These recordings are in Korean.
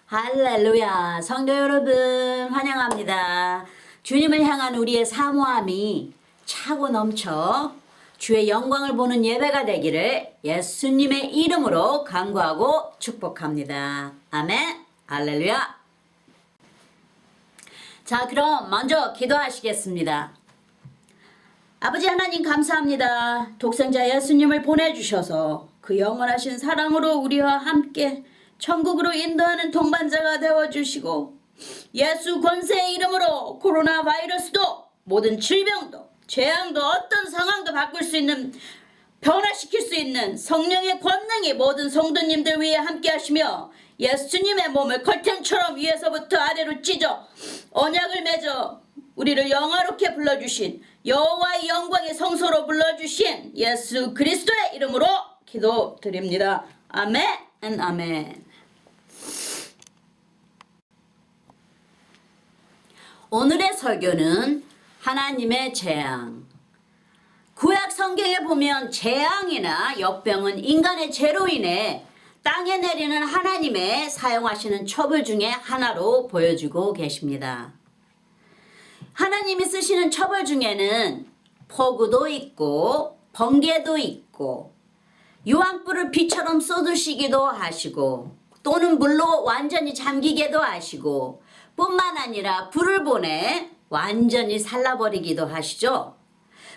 할렐루야. 성도 여러분 환영합니다. 주님을 향한 우리의 사모함이 차고 넘쳐 주의 영광을 보는 예배가 되기를 예수님의 이름으로 간구하고 축복합니다. 아멘. 할렐루야. 자, 그럼 먼저 기도하시겠습니다. 아버지 하나님 감사합니다. 독생자 예수님을 보내주셔서 그 영원하신 사랑으로 우리와 함께 천국으로 인도하는 동반자가 되어주시고 예수 권세의 이름으로 코로나 바이러스도 모든 질병도 재앙도 어떤 상황도 바꿀 수 있는 변화시킬 수 있는 성령의 권능이 모든 성도님들 위에 함께 하시며 예수님의 몸을 커튼처럼 위에서부터 아래로 찢어 언약을 맺어 우리를 영화롭게 불러주신 여호와의 영광의 성소로 불러주신 예수 그리스도의 이름으로 기도드립니다. 아멘 아멘. 오늘의 설교는 하나님의 재앙. 구약 성경에 보면 재앙이나 역병은 인간의 죄로 인해 땅에 내리는 하나님의 사용하시는 처벌 중에 하나로 보여주고 계십니다. 하나님이 쓰시는 처벌 중에는 폭우도 있고 번개도 있고 유황불을 비처럼 쏟으시기도 하시고 또는 물로 완전히 잠기게도 하시고 뿐만 아니라 불을 보내 완전히 살라버리기도 하시죠.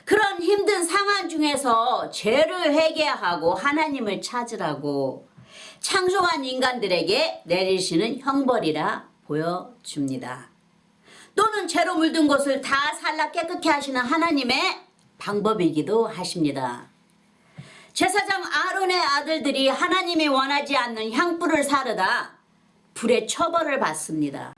그런 힘든 상황 중에서 죄를 회개하고 하나님을 찾으라고 창조한 인간들에게 내리시는 형벌이라 보여줍니다. 또는 죄로 물든 곳을 다 살라 깨끗게 하시는 하나님의 방법이기도 하십니다. 제사장 아론의 아들들이 하나님이 원하지 않는 향불을 사르다 불의 처벌을 받습니다.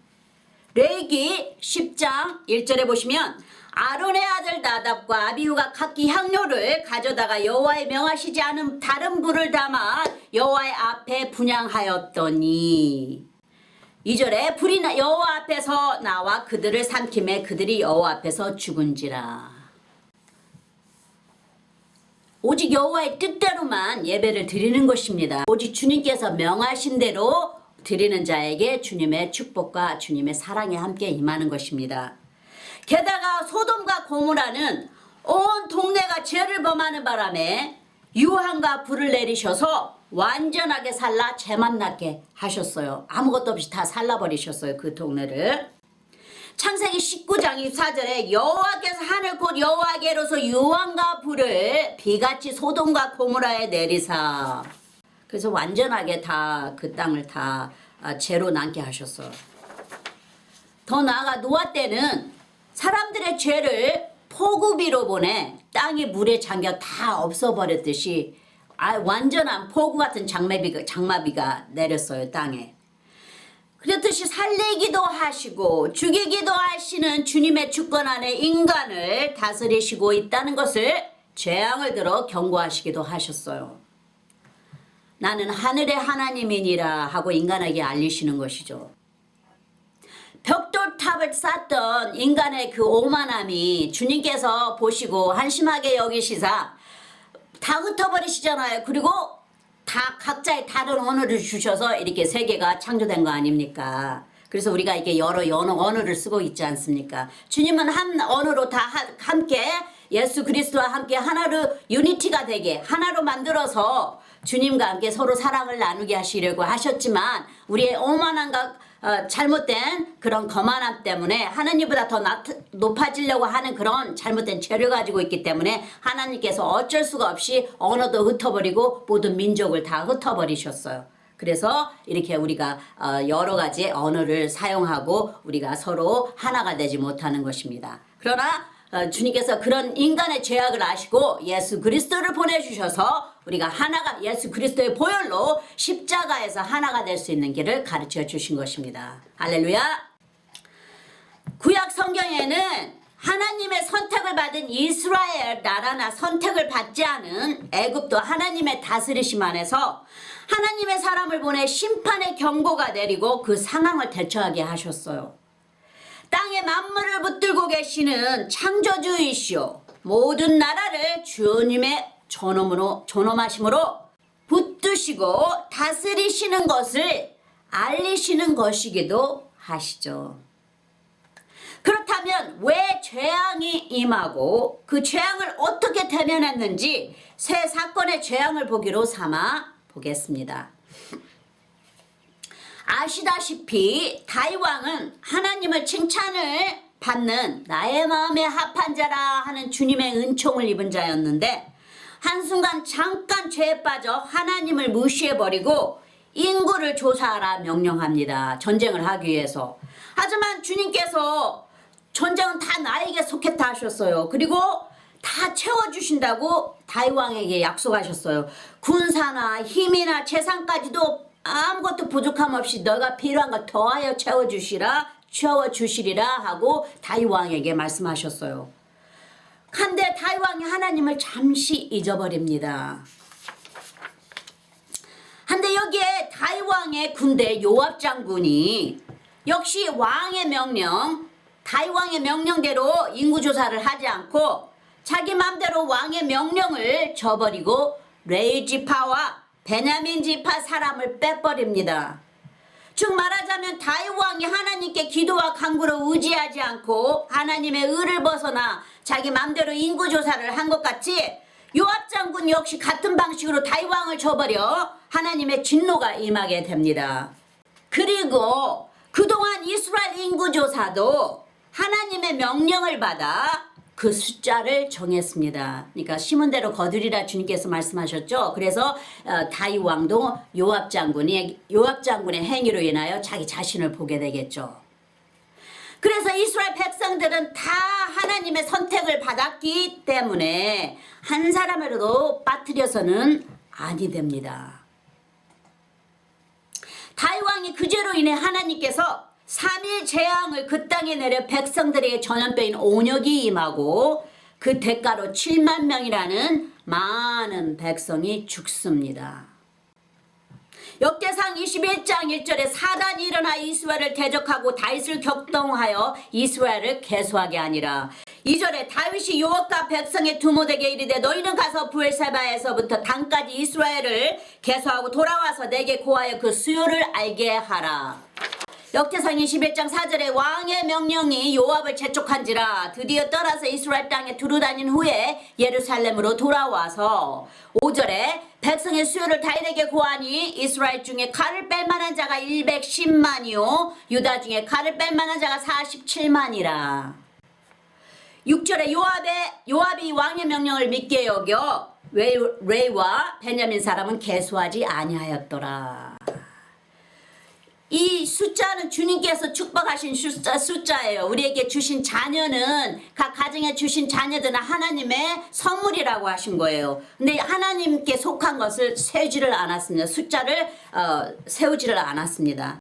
레위기 10장 1절에 보시면 아론의 아들 나답과 아비후가 각기 향료를 가져다가 여호와의 명하시지 않은 다른 불을 담아 여호와의 앞에 분향하였더니 2절에 불이 여호와 앞에서 나와 그들을 삼킴에 그들이 여호와 앞에서 죽은지라. 오직 여호와의 뜻대로만 예배를 드리는 것입니다. 오직 주님께서 명하신 대로 드리는 자에게 주님의 축복과 주님의 사랑이 함께 임하는 것입니다. 게다가 소돔과 고모라는 온 동네가 죄를 범하는 바람에 유황과 불을 내리셔서 완전하게 살라 죄만 나게 하셨어요. 아무것도 없이 다 살라버리셨어요. 그 동네를. 창세기 19장 24절에 여호와께서 하늘 곧 여호와께로서 유황과 불을 비같이 소돔과 고모라에 내리사. 그래서 완전하게 다 그 땅을 다 죄로 남게 하셨어요. 더 나아가 노아 때는 사람들의 죄를 폭우비로 보내 땅이 물에 잠겨 다 없어버렸듯이 완전한 폭우 같은 장마비가 내렸어요. 땅에. 그렇듯이 살리기도 하시고 죽이기도 하시는 주님의 주권 안에 인간을 다스리시고 있다는 것을 재앙을 들어 경고하시기도 하셨어요. 나는 하늘의 하나님이니라 하고 인간에게 알리시는 것이죠. 벽돌탑을 쌓던 인간의 그 오만함이 주님께서 보시고 한심하게 여기시사 다 흩어버리시잖아요. 그리고 다 각자의 다른 언어를 주셔서 이렇게 세계가 창조된 거 아닙니까? 그래서 우리가 이게 여러 언어를 쓰고 있지 않습니까? 주님은 한 언어로 다 함께 예수 그리스도와 함께 하나로 유니티가 되게 하나로 만들어서 주님과 함께 서로 사랑을 나누게 하시려고 하셨지만 우리의 오만함과 잘못된 그런 거만함 때문에 하나님보다 더 높아지려고 하는 그런 잘못된 죄를 가지고 있기 때문에 하나님께서 어쩔 수가 없이 언어도 흩어버리고 모든 민족을 다 흩어버리셨어요. 그래서 이렇게 우리가 여러 가지 언어를 사용하고 우리가 서로 하나가 되지 못하는 것입니다. 그러나 주님께서 그런 인간의 죄악을 아시고 예수 그리스도를 보내주셔서 우리가 하나가 예수 그리스도의 보혈로 십자가에서 하나가 될 수 있는 길을 가르쳐 주신 것입니다. 할렐루야. 구약 성경에는 하나님의 선택을 받은 이스라엘 나라나 선택을 받지 않은 애굽도 하나님의 다스리심 안에서 하나님의 사람을 보내 심판의 경고가 내리고 그 상황을 대처하게 하셨어요. 땅의 만물을 붙들고 계시는 창조주이시오 모든 나라를 주님의 존엄하심으로 붙드시고 다스리시는 것을 알리시는 것이기도 하시죠. 그렇다면 왜 재앙이 임하고 그 재앙을 어떻게 대면했는지 세 사건의 재앙을 보기로 삼아 보겠습니다. 아시다시피 다윗 왕은 하나님을 칭찬을 받는 나의 마음에 합한 자라 하는 주님의 은총을 입은 자였는데 한순간 잠깐 죄에 빠져 하나님을 무시해버리고 인구를 조사하라 명령합니다. 전쟁을 하기 위해서. 하지만 주님께서 전쟁은 다 나에게 속했다 하셨어요. 그리고 다 채워주신다고 다윗 왕에게 약속하셨어요. 군사나 힘이나 재산까지도 아무것도 부족함 없이 너가 필요한 걸 더하여 채워주시리라 하고 다윗 왕에게 말씀하셨어요. 한데 다윗 왕이 하나님을 잠시 잊어버립니다. 한데 여기에 다윗 왕의 군대 요압 장군이 역시 왕의 명령, 다윗 왕의 명령대로 인구조사를 하지 않고 자기 맘대로 왕의 명령을 저버리고 레위 지파와 베냐민 지파 사람을 빼버립니다. 즉 말하자면 다윗 왕이 하나님께 기도와 간구로 의지하지 않고 하나님의 의를 벗어나 자기 맘대로 인구조사를 한 것 같이 요압 장군 역시 같은 방식으로 다윗 왕을 저버려 하나님의 진노가 임하게 됩니다. 그리고 그동안 이스라엘 인구조사도 하나님의 명령을 받아 그 숫자를 정했습니다. 그러니까 심은 대로 거두리라 주님께서 말씀하셨죠. 그래서 다윗 왕도 요압 장군의 행위로 인하여 자기 자신을 보게 되겠죠. 그래서 이스라엘 백성들은 다 하나님의 선택을 받았기 때문에 한 사람으로도 빠뜨려서는 아니 됩니다. 다윗 왕이 그 죄로 인해 하나님께서 3일 재앙을 그 땅에 내려 백성들에게 전염병인 온역이 임하고 그 대가로 7만 명이라는 많은 백성이 죽습니다. 역대상 21장 1절에 사단이 일어나 이스라엘을 대적하고 다윗을 격동하여 이스라엘을 계수하게 하니라. 2절에 다윗이 요압과 백성의 두모되게 이르되 너희는 가서 브엘세바에서부터 단까지 이스라엘을 계수하고 돌아와서 내게 고하여 그 수요를 알게 하라. 역대상 21장 4절에 왕의 명령이 요압을 재촉한지라 드디어 떠나서 이스라엘 땅에 두루다닌 후에 예루살렘으로 돌아와서 5절에 백성의 수요를 다윗에게 고하니 이스라엘 중에 칼을 뺄 만한 자가 110만이요 유다 중에 칼을 뺄 만한 자가 47만이라. 6절에 요압이 왕의 명령을 믿게 여겨 레위와 베냐민 사람은 계수하지 아니하였더라. 이 숫자는 주님께서 축복하신 숫자예요. 우리에게 주신 자녀는 각 가정에 주신 자녀들은 하나님의 선물이라고 하신 거예요. 근데 하나님께 속한 것을 세우지를 않았습니다. 숫자를 세우지를 않았습니다.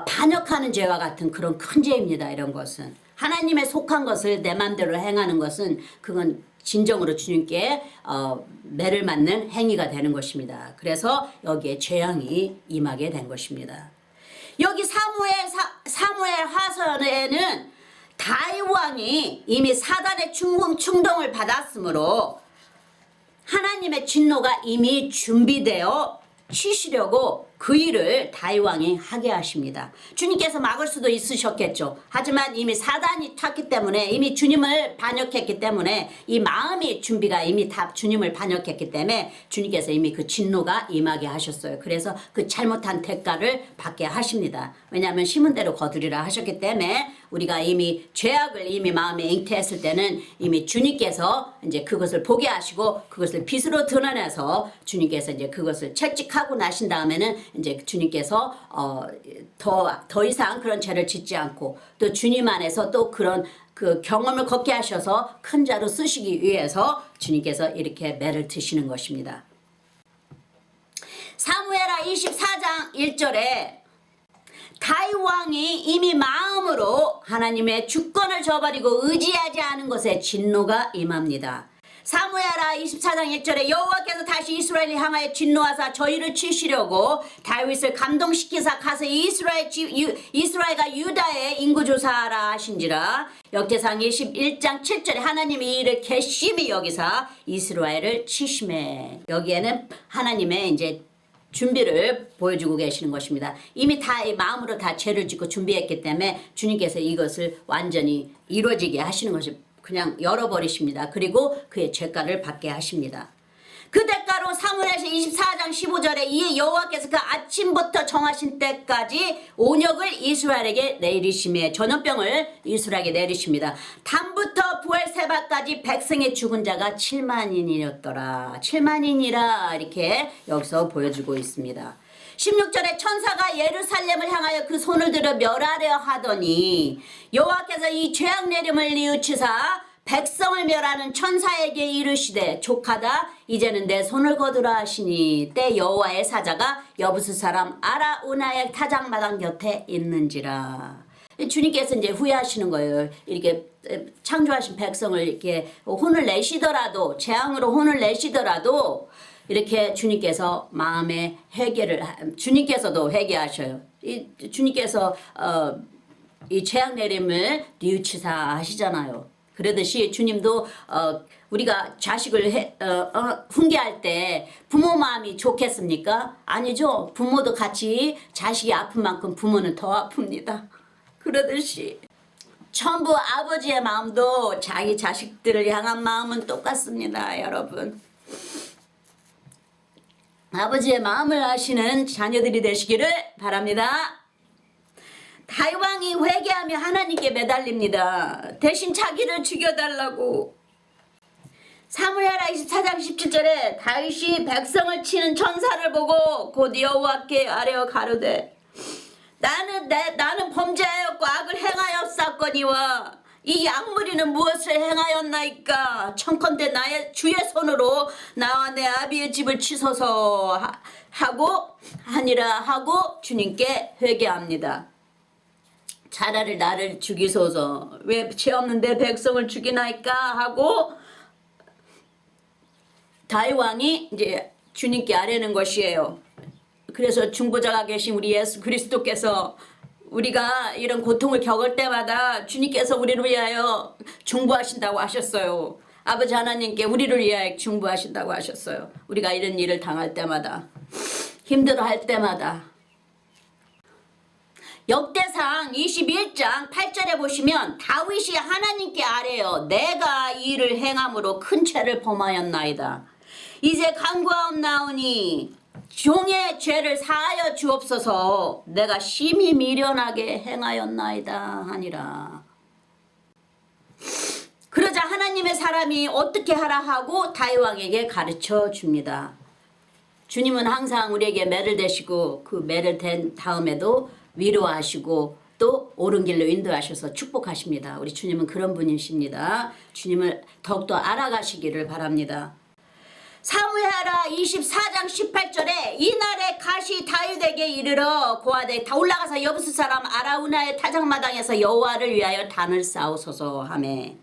반역하는 죄와 같은 그런 큰 죄입니다. 이런 것은 하나님의 속한 것을 내 마음대로 행하는 것은 그건 진정으로 주님께 매를 맞는 행위가 되는 것입니다. 그래서 여기에 재앙이 임하게 된 것입니다. 여기 사무엘 하선에는 다윗 왕이 이미 사단의 충동을 받았으므로 하나님의 진노가 이미 준비되어 치시려고 그 일을 다윗 왕이 하게 하십니다. 주님께서 막을 수도 있으셨겠죠. 하지만 이미 사단이 탔기 때문에 이미 주님을 반역했기 때문에 이 마음의 준비가 이미 다 주님을 반역했기 때문에 주님께서 이미 그 진노가 임하게 하셨어요. 그래서 그 잘못한 대가를 받게 하십니다. 왜냐하면 심은 대로 거두리라 하셨기 때문에 우리가 이미 죄악을 이미 마음에 잉태했을 때는 이미 주님께서 이제 그것을 보게 하시고 그것을 빛으로 드러내서 주님께서 이제 그것을 채찍하고 나신 다음에는 이제 주님께서 더 이상 그런 죄를 짓지 않고 또 주님 안에서 또 그런 그 경험을 걷게 하셔서 큰 자로 쓰시기 위해서 주님께서 이렇게 매를 드시는 것입니다. 사무엘하 24장 1절에 다윗 왕이 이미 마음으로 하나님의 주권을 저버리고 의지하지 않은 것에 진노가 임합니다. 사무엘하 24장 1절에 여호와께서 다시 이스라엘을 향하여 진노하사 저희를 치시려고 다윗을 감동시키사 가서 이스라엘과 유다의 인구조사하라 하신지라. 역대상 21장 7절에 하나님이 이 일을 괘씸히 여기사 이스라엘을 치심해. 여기에는 하나님의 이제 준비를 보여주고 계시는 것입니다. 이미 다 마음으로 다 죄를 짓고 준비했기 때문에 주님께서 이것을 완전히 이루어지게 하시는 것이 그냥 열어버리십니다. 그리고 그의 죄가를 받게 하십니다. 그 대가로 사무엘서 24장 15절에 이 여호와께서 그 아침부터 정하신 때까지 온역을 이스라엘에게 내리심에 전염병을 이스라엘에게 내리십니다. 밤부터 부활 새벽까지 백성의 죽은 자가 7만인이었더라. 7만인이라 이렇게 여기서 보여주고 있습니다. 16절에 천사가 예루살렘을 향하여 그 손을 들어 멸하려 하더니 여호와께서 이 죄악 내림을 뉘우치사 백성을 멸하는 천사에게 이르시되 족하다 이제는 내 손을 거두라 하시니 때 여호와의 사자가 여부스 사람 아라우나의 타작마당 곁에 있는지라. 주님께서 이제 후회하시는 거예요. 이렇게 창조하신 백성을 이렇게 혼을 내시더라도 재앙으로 혼을 내시더라도 이렇게 주님께서 마음의 회개를 주님께서도 회개하셔요. 주님께서 이 재앙 내림을 뉘우치사 하시잖아요. 그러듯이 주님도 우리가 자식을 훈계할 때 부모 마음이 좋겠습니까? 아니죠. 부모도 같이 자식이 아픈 만큼 부모는 더 아픕니다. 그러듯이 전부 아버지의 마음도 자기 자식들을 향한 마음은 똑같습니다. 여러분. 아버지의 마음을 아시는 자녀들이 되시기를 바랍니다. 다윗 왕이 회개하며 하나님께 매달립니다. 대신 자기를 죽여달라고. 사무엘하 24장 17절에 다윗이 백성을 치는 천사를 보고 곧 여호와께 아뢰어 가로되 나는 범죄하였고 악을 행하였사거니와 이 악무리는 무엇을 행하였나이까. 청컨대 나의 주의 손으로 나와 내 아비의 집을 치소서 하고 주님께 회개합니다. 차라리 나를 죽이소서. 왜 죄 없는 내 백성을 죽이나이까 하고 다윗 왕이 이제 주님께 아뢰는 것이에요. 그래서 중보자가 계신 우리 예수 그리스도께서 우리가 이런 고통을 겪을 때마다 주님께서 우리를 위하여 중보하신다고 하셨어요. 아버지 하나님께 우리를 위하여 중보하신다고 하셨어요. 우리가 이런 일을 당할 때마다 힘들어할 때마다. 역대상 21장 8절에 보시면 다윗이 하나님께 아뢰어 내가 이 일을 행함으로 큰 죄를 범하였나이다. 이제 간구하옵나오니 종의 죄를 사하여 주옵소서. 내가 심히 미련하게 행하였나이다 하니라. 그러자 하나님의 사람이 어떻게 하라 하고 다윗 왕에게 가르쳐 줍니다. 주님은 항상 우리에게 매를 대시고 그 매를 댄 다음에도 위로하시고 또 옳은 길로 인도하셔서 축복하십니다. 우리 주님은 그런 분이십니다. 주님을 더욱더 알아가시기를 바랍니다. 사무엘하 24장 18절에 이날에 가시 다윗에게 이르러 고하되 다 올라가서 여부스 사람 아라우나의 타작마당에서 여호와를 위하여 단을 쌓으소서 하매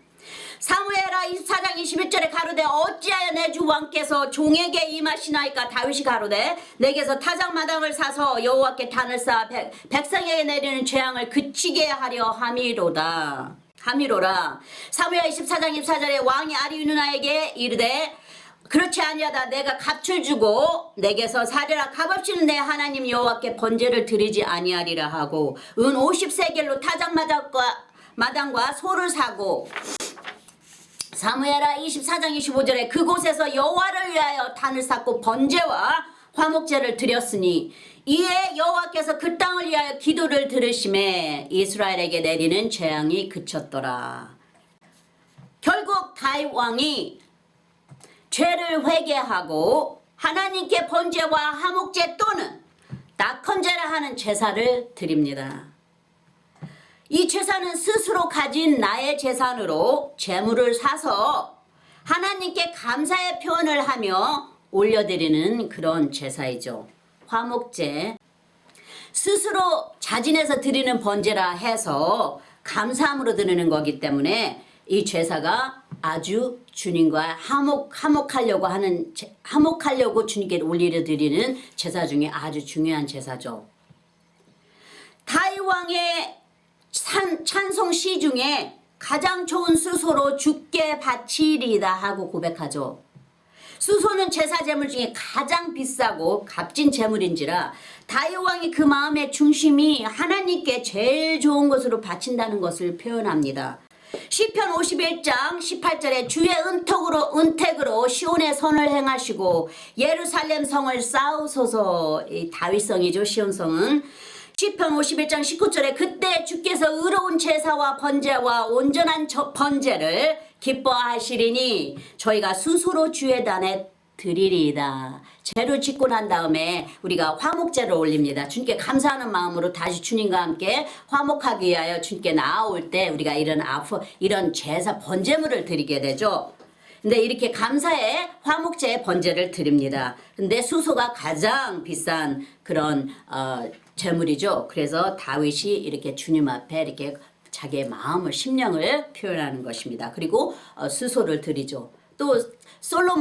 사무엘하 24장 21절에 가로되 어찌하여 내 주 왕께서 종에게 임하시나이까. 다윗이 가로되 내게서 타작마당을 사서 여호와께 단을 쌓아 백성에게 내리는 재앙을 그치게 하려 함이로라. 사무엘 24장 24절에 왕이 아리우나에게 이르되 그렇지 아니하다. 내가 값을 주고 내게서 사려라. 값없이는 내 하나님 여호와께 번제를 드리지 아니하리라 하고 은 50세겔로 타작마당과 소를 사고 사무엘하 24장 25절에 그곳에서 여호와를 위하여 단을 쌓고 번제와 화목제를 드렸으니 이에 여호와께서 그 땅을 위하여 기도를 들으심에 이스라엘에게 내리는 재앙이 그쳤더라. 결국 다윗 왕이 죄를 회개하고 하나님께 번제와 화목제 또는 낙헌제를 하는 제사를 드립니다. 이 제사는 스스로 가진 나의 재산으로 재물을 사서 하나님께 감사의 표현을 하며 올려드리는 그런 제사이죠. 화목제, 스스로 자진해서 드리는 번제라 해서 감사함으로 드리는 거기 때문에 이 제사가 아주 주님과 화목하려고 주님께 올려 드리는 제사 중에 아주 중요한 제사죠. 다윗 왕의 찬송 시 중에 가장 좋은 수소로 주께 바치리다 하고 고백하죠. 수소는 제사 제물 중에 가장 비싸고 값진 제물인지라 다윗 왕이 그 마음의 중심이 하나님께 제일 좋은 것으로 바친다는 것을 표현합니다. 시편 51장 18절에 주의 은택으로 시온의 선을 행하시고 예루살렘 성을 쌓으소서. 이 다윗성이죠. 시온성은. 시편 51장 19절에 그때 주께서 의로운 제사와 번제와 온전한 번제를 기뻐하시리니 저희가 스스로 주의 단에 드리리이다. 제를 짓고 난 다음에 우리가 화목제를 올립니다. 주님께 감사하는 마음으로 다시 주님과 함께 화목하기 위하여 주님께 나아올 때 우리가 이런 제사 번제물을 드리게 되죠. 근데 이렇게 감사의 화목제의 번제를 드립니다. 근데 수소가 가장 비싼 그런 제물이죠. 그래서 다윗이 이렇게 주님 앞에 이렇게 자기의 마음을 심령을 표현하는 것입니다. 그리고 수소를 드리죠. 또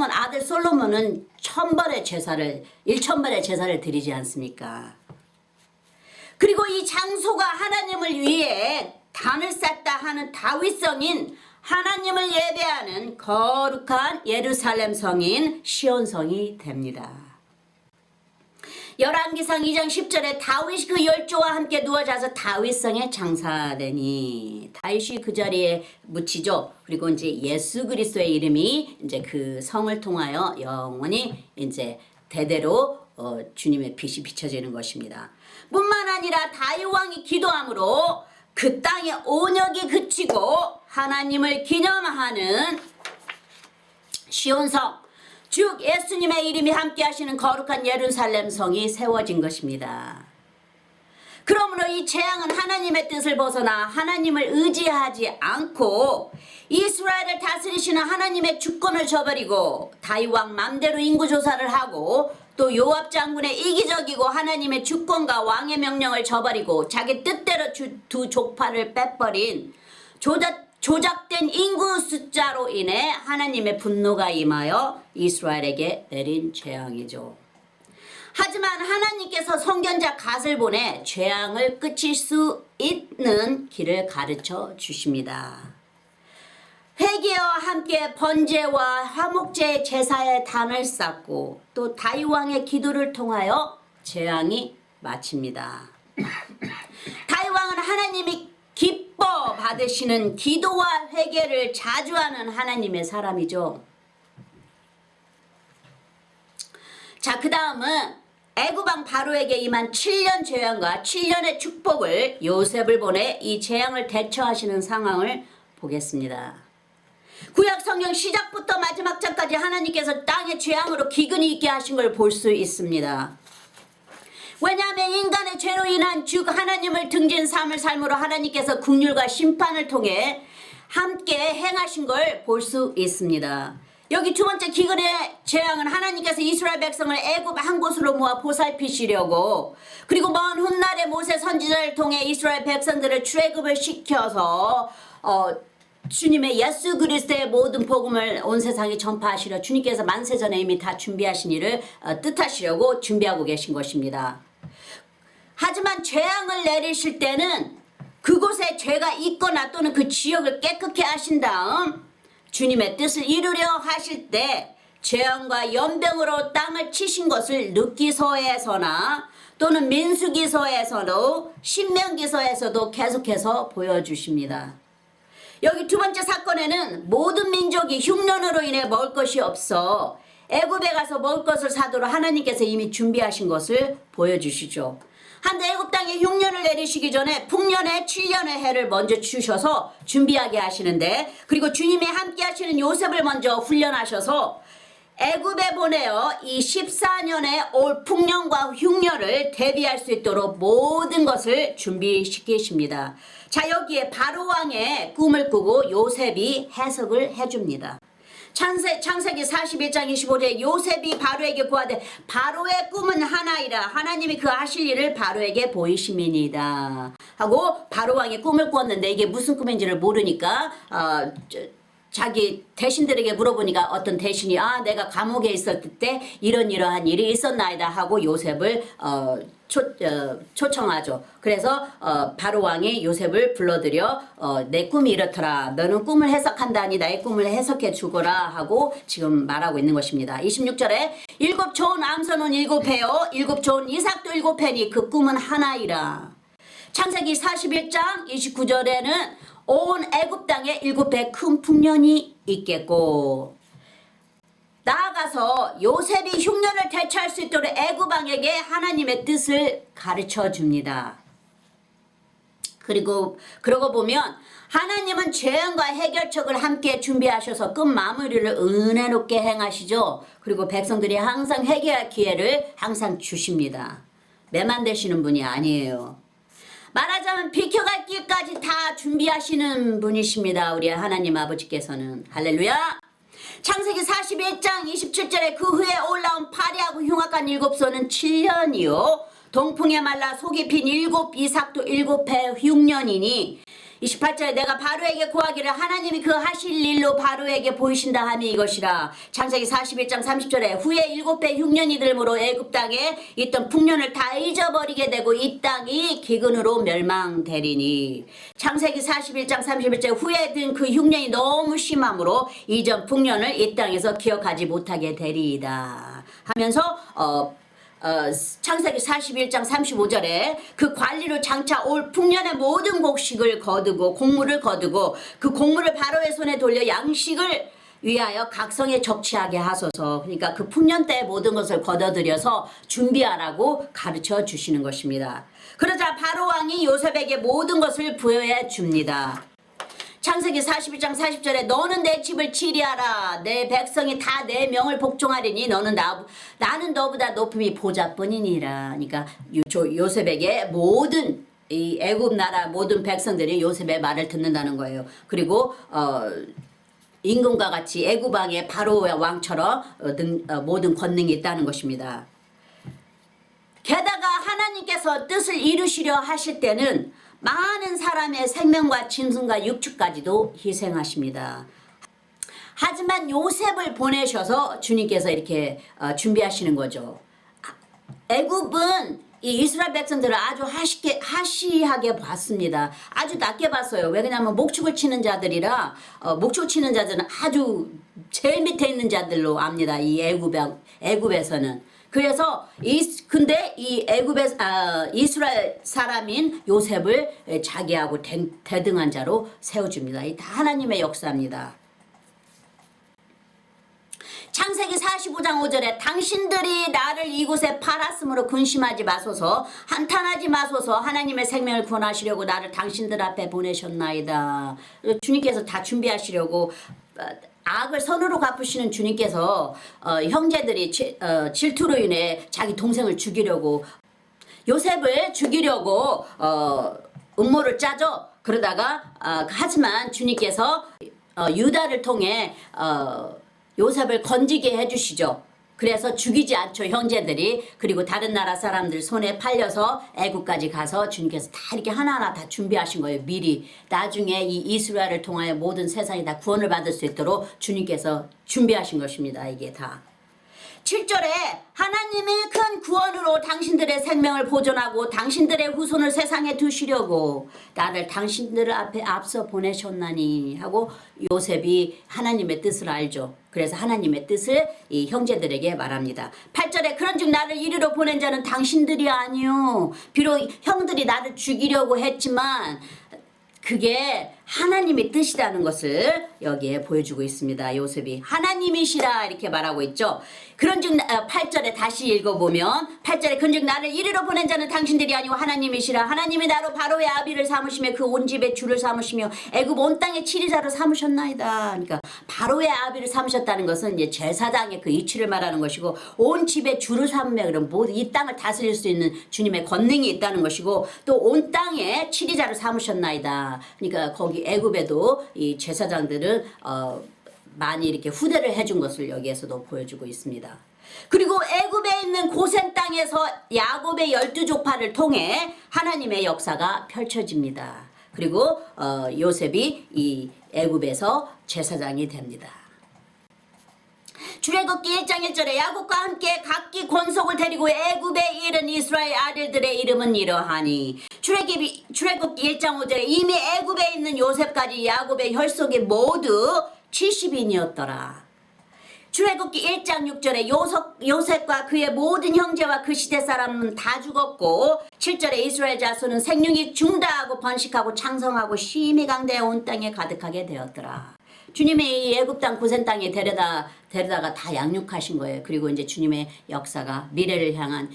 아들 솔로몬은 1000번의 제사를 드리지 않습니까? 그리고 이 장소가 하나님을 위해 단을 쌓다 하는 다윗성인 하나님을 예배하는 거룩한 예루살렘 성인 시온성이 됩니다. 열왕기상 2장 10절에 다윗이 그 열조와 함께 누워 자서 다윗성에 장사되니 다윗이 그 자리에 묻히죠. 그리고 이제 예수 그리스도의 이름이 이제 그 성을 통하여 영원히 이제 대대로 주님의 빛이 비춰지는 것입니다. 뿐만 아니라 다윗 왕이 기도함으로 그 땅의 온역이 그치고 하나님을 기념하는 시온성 즉 예수님의 이름이 함께 하시는 거룩한 예루살렘 성이 세워진 것입니다. 그러므로 이 재앙은 하나님의 뜻을 벗어나 하나님을 의지하지 않고 이스라엘을 다스리시는 하나님의 주권을 저버리고 다윗 왕 맘대로 인구조사를 하고 또 요압 장군의 이기적이고 하나님의 주권과 왕의 명령을 저버리고 자기 뜻대로 두 족파를 빼버린 조작된 인구 숫자로 인해 하나님의 분노가 임하여 이스라엘에게 내린 재앙이죠. 하지만 하나님께서 선견자 갓을 보내 재앙을 끝일 수 있는 길을 가르쳐 주십니다. 회개와 함께 번제와 화목제 제사의 단을 쌓고 또 다윗 왕의 기도를 통하여 재앙이 마칩니다. 다윗 왕은 하나님이 기뻐 받으시는 기도와 회개를 자주 하는 하나님의 사람이죠. 자, 그 다음은 애굽왕 바로에게 임한 7년 재앙과 7년의 축복을 요셉을 보내 이 재앙을 대처하시는 상황을 보겠습니다. 구약 성경 시작부터 마지막 장까지 하나님께서 땅의 재앙으로 기근이 있게 하신 걸 볼 수 있습니다. 왜냐하면 인간의 죄로 인한 즉 하나님을 등진 삶을 삶으로 하나님께서 긍휼과 심판을 통해 함께 행하신 걸 볼 수 있습니다. 여기 두 번째 기근의 재앙은 하나님께서 이스라엘 백성을 애굽 한 곳으로 모아 보살피시려고 그리고 먼 훗날에 모세 선지자를 통해 이스라엘 백성들을 출애굽을 시켜서 주님의 예수 그리스도의 모든 복음을 온 세상에 전파하시려 주님께서 만세전에 이미 다 준비하신 일을 뜻하시려고 준비하고 계신 것입니다. 하지만 재앙을 내리실 때는 그곳에 죄가 있거나 또는 그 지역을 깨끗게 하신 다음 주님의 뜻을 이루려 하실 때 재앙과 연병으로 땅을 치신 것을 룻기서에서나 또는 민수기서에서도 신명기서에서도 계속해서 보여주십니다. 여기 두 번째 사건에는 모든 민족이 흉년으로 인해 먹을 것이 없어 애굽에 가서 먹을 것을 사도록 하나님께서 이미 준비하신 것을 보여주시죠. 한데 애굽 땅에 흉년을 내리시기 전에 풍년에 7년의 해를 먼저 주셔서 준비하게 하시는데 그리고 주님이 함께 하시는 요셉을 먼저 훈련하셔서 애굽에 보내어 이 14년의 올 풍년과 흉년을 대비할 수 있도록 모든 것을 준비시키십니다. 자, 여기에 바로 왕의 꿈을 꾸고 요셉이 해석을 해줍니다. 창세기 41장 25절에 요셉이 바로에게 구하되 바로의 꿈은 하나이라 하나님이 그 하실 일을 바로에게 보이심이니이다 하고 바로 왕의 꿈을 꾸었는데 이게 무슨 꿈인지를 모르니까 자기 대신들에게 물어보니까 어떤 대신이 내가 감옥에 있었을 때 이러한 일이 있었나이다 하고 요셉을 초청하죠. 그래서 바로 왕이 요셉을 불러들여 내 꿈이 이렇더라. 너는 꿈을 해석한다니 나의 꿈을 해석해 주거라 하고 지금 말하고 있는 것입니다. 26절에 일곱 좋은 암소는 일곱 해요. 일곱 좋은 이삭도 일곱 해니 그 꿈은 하나이라. 창세기 41장 29절에는 온 애굽 땅에 일곱 해 큰 풍년이 있겠고 나아가서 요셉이 흉년을 대처할 수 있도록 애굽 왕에게 하나님의 뜻을 가르쳐 줍니다. 그러고 보면 하나님은 재앙과 해결책을 함께 준비하셔서 끝 마무리를 은혜롭게 행하시죠. 그리고 백성들이 항상 회개할 기회를 항상 주십니다. 매만 되시는 분이 아니에요. 말하자면 비켜갈 길까지 다 준비하시는 분이십니다. 우리 하나님 아버지께서는. 할렐루야. 창세기 41장 27절에 그 후에 올라온 파리하고 흉악한 일곱 소는 7년이요 동풍에 말라 속이 핀 일곱 이삭도 일곱 해 흉년이니 28절에 내가 바로에게 구하기를 하나님이 그 하실 일로 바로에게 보이신다 하니 이것이라. 창세기 41장 30절에 후에 일곱 해 흉년이 들므로 애굽 땅에 있던 풍년을 다 잊어버리게 되고 이 땅이 기근으로 멸망되리니. 창세기 41장 31절 후에 든 그 흉년이 너무 심함으로 이전 풍년을 이 땅에서 기억하지 못하게 되리이다 하면서 창세기 41장 35절에 그 관리로 장차 올 풍년의 모든 곡식을 거두고 곡물을 거두고 그 곡물을 바로의 손에 돌려 양식을 위하여 각성에 적치하게 하소서. 그러니까 그 풍년 때의 모든 것을 걷어들여서 준비하라고 가르쳐 주시는 것입니다. 그러자 바로 왕이 요셉에게 모든 것을 부여해 줍니다. 창세기 41장 40절에 너는 내 집을 치리하라. 내 백성이 다 내 명을 복종하리니 너는 나는 너보다 높음이 보좌뿐이니라. 그러니까 요셉에게 모든 이 애굽 나라 모든 백성들이 요셉의 말을 듣는다는 거예요. 그리고 임금과 같이 애굽 왕의 바로의 왕처럼 모든 권능이 있다는 것입니다. 게다가 하나님께서 뜻을 이루시려 하실 때는 많은 사람의 생명과 짐승과 육축까지도 희생하십니다. 하지만 요셉을 보내셔서 주님께서 이렇게 준비하시는 거죠. 애굽은 이 이스라엘 백성들을 아주 하시하게 봤습니다. 아주 낮게 봤어요. 왜 그러냐면 목축을 치는 자들이라 목축 치는 자들은 아주 제일 밑에 있는 자들로 압니다. 이 애굽에서는. 그래서 근데 이 이스라엘 사람인 요셉을 자기하고 대등한 자로 세워줍니다. 이 다 하나님의 역사입니다. 창세기 45장 5절에 당신들이 나를 이곳에 팔았으므로 근심하지 마소서 한탄하지 마소서 하나님의 생명을 구원하시려고 나를 당신들 앞에 보내셨나이다. 주님께서 다 준비하시려고 악을 선으로 갚으시는 주님께서 형제들이 질투로 인해 자기 동생을 죽이려고 요셉을 죽이려고 음모를 짜죠. 그러다가 하지만 주님께서 유다를 통해 요셉을 건지게 해주시죠. 그래서 죽이지 않죠. 형제들이. 그리고 다른 나라 사람들 손에 팔려서 애국까지 가서 주님께서 다 이렇게 하나하나 다 준비하신 거예요. 미리. 나중에 이 이스라엘을 통하여 모든 세상이 다 구원을 받을 수 있도록 주님께서 준비하신 것입니다. 이게 다. 7절에 하나님이 큰 구원으로 당신들의 생명을 보존하고 당신들의 후손을 세상에 두시려고 나를 당신들 앞에 앞서 보내셨나니 하고 요셉이 하나님의 뜻을 알죠. 그래서 하나님의 뜻을 이 형제들에게 말합니다. 8절에 그런즉 나를 이리로 보낸 자는 당신들이 아니요 비록 형들이 나를 죽이려고 했지만 그게 하나님의 뜻이라는 것을 여기에 보여주고 있습니다. 요셉이 하나님이시라 이렇게 말하고 있죠. 그런즉 8절에 다시 읽어보면 8절에 그런즉 나를 이리로 보낸 자는 당신들이 아니고 하나님이시라. 하나님이 나로 바로의 아비를 삼으시며 그 온 집의 주를 삼으시며 애굽 온 땅의 치리자로 삼으셨나이다. 그러니까 바로의 아비를 삼으셨다는 것은 이제 제사장의 그 이치를 말하는 것이고 온 집의 주를 삼으며 그럼 모두 이 땅을 다스릴 수 있는 주님의 권능이 있다는 것이고 또 온 땅의 치리자로 삼으셨나이다. 그러니까 거기 애굽에도 이 제사장들은 많이 이렇게 후대를 해준 것을 여기에서도 보여주고 있습니다. 그리고 애굽에 있는 고센 땅에서 야곱의 12족파를 통해 하나님의 역사가 펼쳐집니다. 그리고 요셉이 이 애굽에서 제사장이 됩니다. 출애굽기 1장 1절에 야곱과 함께 각기 권속을 데리고 애굽에 이른 이스라엘 아들들의 이름은 이러하니 출애굽기 1장 5절에 이미 애굽에 있는 요셉까지 야곱의 혈속이 모두 70인이었더라. 출애굽기 1장 6절에 요셉과 그의 모든 형제와 그 시대 사람은 다 죽었고 7절에 이스라엘 자손은 생육이 중다하고 번식하고 창성하고 심히 강대해 온 땅에 가득하게 되었더라. 주님의 이 애굽 땅 고센 땅에 데려다가 다 양육하신 거예요. 그리고 이제 주님의 역사가 미래를 향한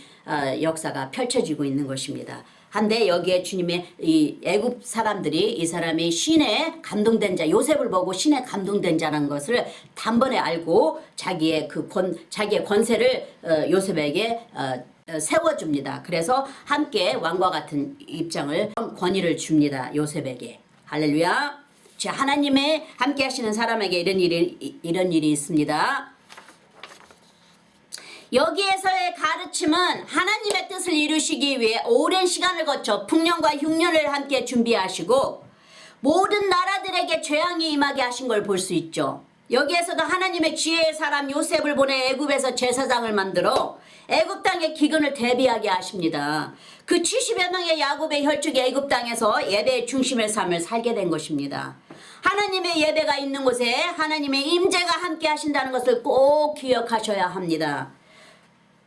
역사가 펼쳐지고 있는 것입니다. 한데 여기에 주님의 이 애굽 사람들이 이 사람이 신에 감동된 자 요셉을 보고 신에 감동된 자라는 것을 단번에 알고 자기의 권세를 요셉에게 세워줍니다. 그래서 함께 왕과 같은 입장을 권위를 줍니다. 요셉에게. 할렐루야. 하나님의 함께 하시는 사람에게 이런 일이 있습니다. 여기에서의 가르침은 하나님의 뜻을 이루시기 위해 오랜 시간을 거쳐 풍년과 흉년을 함께 준비하시고 모든 나라들에게 재앙이 임하게 하신 걸 볼 수 있죠. 여기에서도 하나님의 지혜의 사람 요셉을 보내 애굽에서 제사장을 만들어 애굽 땅의 기근을 대비하게 하십니다. 그 70여 명의 야곱의 혈족이 애굽 땅에서 예배의 중심의 삶을 살게 된 것입니다. 하나님의 예배가 있는 곳에 하나님의 임재가 함께 하신다는 것을 꼭 기억하셔야 합니다.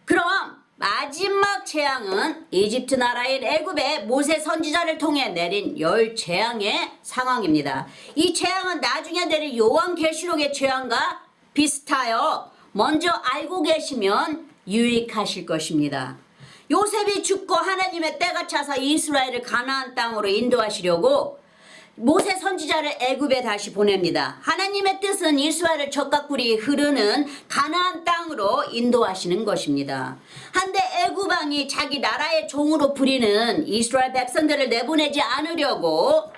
그럼 마지막 재앙은 이집트 나라인 애굽에 모세 선지자를 통해 내린 열 재앙의 상황입니다. 이 재앙은 나중에 내릴 요한계시록의 재앙과 비슷하여 먼저 알고 계시면 유익하실 것입니다. 요셉이 죽고 하나님의 때가 차서 이스라엘을 가나안 땅으로 인도하시려고 모세 선지자를 애굽에 다시 보냅니다. 하나님의 뜻은 이스라엘을 적과 꿀이 흐르는 가나안 땅으로 인도하시는 것입니다. 한데 애굽 왕이 자기 나라의 종으로 부리는 이스라엘 백성들을 내보내지 않으려고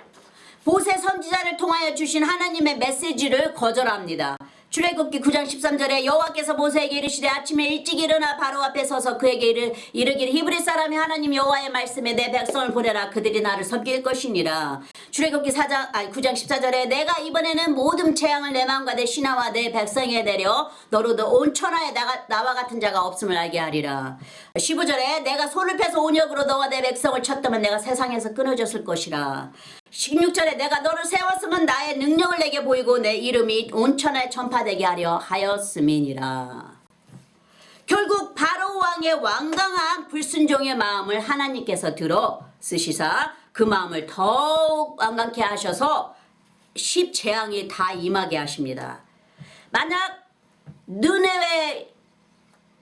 모세 선지자를 통하여 주신 하나님의 메시지를 거절합니다. 출애굽기 9장 13절에 여호와께서 모세에게 이르시되 아침에 일찍 일어나 바로 앞에 서서 그에게 이르기를 히브리 사람이 하나님 여호와의 말씀에 내 백성을 보내라 그들이 나를 섬길 것이니라. 출애굽기 9장 14절에 내가 이번에는 모든 재앙을 내 마음과 내 신하와 내 백성에게 내려 너로도 온 천하에 나와 같은 자가 없음을 알게 하리라. 15절에 내가 손을 펴서 온역으로 너와 내 백성을 쳤다면 내가 세상에서 끊어졌을 것이라. 16절에 내가 너를 세웠으면 나의 능력을 내게 보이고 내 이름이 온 천하에 전파되게 하려 하였음이니라. 결국 바로 왕의 완강한 불순종의 마음을 하나님께서 들어 쓰시사 그 마음을 더욱 완강케 하셔서 10재앙이 다 임하게 하십니다. 만약 느네웨